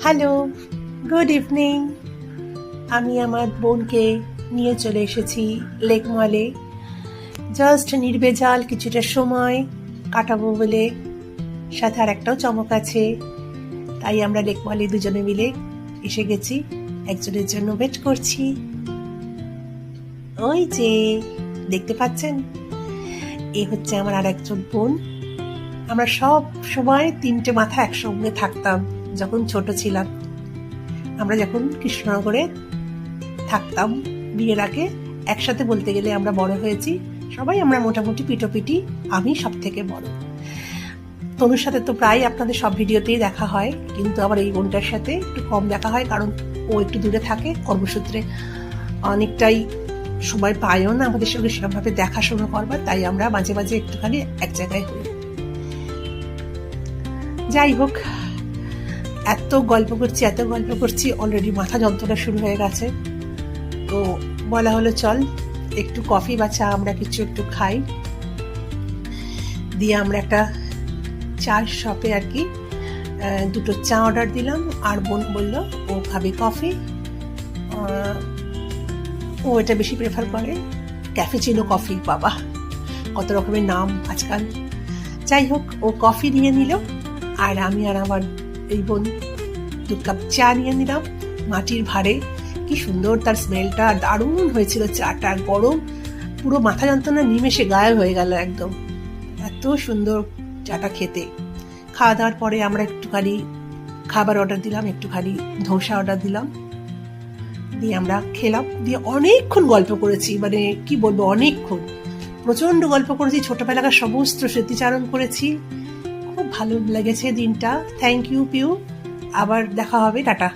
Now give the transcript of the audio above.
Hello, good evening. আমি আমার বোনকে নিয়ে চলে এসেছি লেক মলে। জাস্ট নির্ভেজাল কিছুটা সময় কাটাবো বলে, সাথে আর একটাও চমক আছে। তাই আমরা লেক মলে দুজনে মিলে এসে গেছি, একজনের জন্য ওয়েট করছি। ওই যে দেখতে পাচ্ছেন, এ হচ্ছে আমার আর একজন বোন। আমরা সব সময় তিনটে মাথা একসঙ্গে থাকতাম যখন ছোট ছিলাম। আমরা যখন কৃষ্ণনগরে থাকতাম বিয়ের আগে, একসাথে বলতে গেলে আমরা বড় হয়েছি সবাই। আমরা মোটামুটি পিটোপিটি, আমি সব থেকে বড়। তনুর সাথে তো প্রায় আপনাদের সব ভিডিওতেই দেখা হয়, কিন্তু আমার এই বোনটার সাথে একটু কম দেখা হয়, কারণ ও একটু দূরে থাকে কর্মসূত্রে, অনেকটাই সময় পায়ও না আমাদের সঙ্গে সেরকমভাবে দেখাশোনা করবার। তাই আমরা মাঝে মাঝে একটুখানি এক জায়গায় হই। যাই হোক, এত গল্প করছি অলরেডি মাথা যন্ত্রণা শুরু হয়ে গেছে। তো বলা হলো চল একটু কফি বা চা আমরা কিছু একটু খাই। দিয়ে আমরা একটা চার শপে আর কি দুটো চা অর্ডার দিলাম, আর বোন বলল ও খাবে কফি। ও এটা বেশি প্রেফার করে, ক্যাফেচিনো কফি। বাবা, কত রকমের নাম আজকাল। যাই হোক, ও কফি নিয়ে নিল, আর আমি আর আমার এই বোন 2 কাপ চা নিয়ে নিলাম মাটির ভাঁড়ে। কি সুন্দর তার স্মেলটা, দারুণ হয়েছিল চাটা, গরম, পুরো মাথা যন্ত্রণা নিমেষে গায়েব হয়ে গেল একদম। এত সুন্দর চাটা খেতে। খাওয়া দাওয়ার পরে আমরা একটুখানি খাবার অর্ডার দিলাম, একটুখানি ধোসা অর্ডার দিলাম, দিয়ে আমরা খেলাম। দিয়ে অনেকক্ষণ গল্প করেছি, মানে কি বলবো, অনেকক্ষণ, প্রচন্ড গল্প করেছি, ছোটবেলাকার সমস্ত স্মৃতিচারণ করেছি। খুব ভালো লেগেছে দিনটা। থ্যাংক ইউ পিউ, আবার দেখা হবে, টাটা।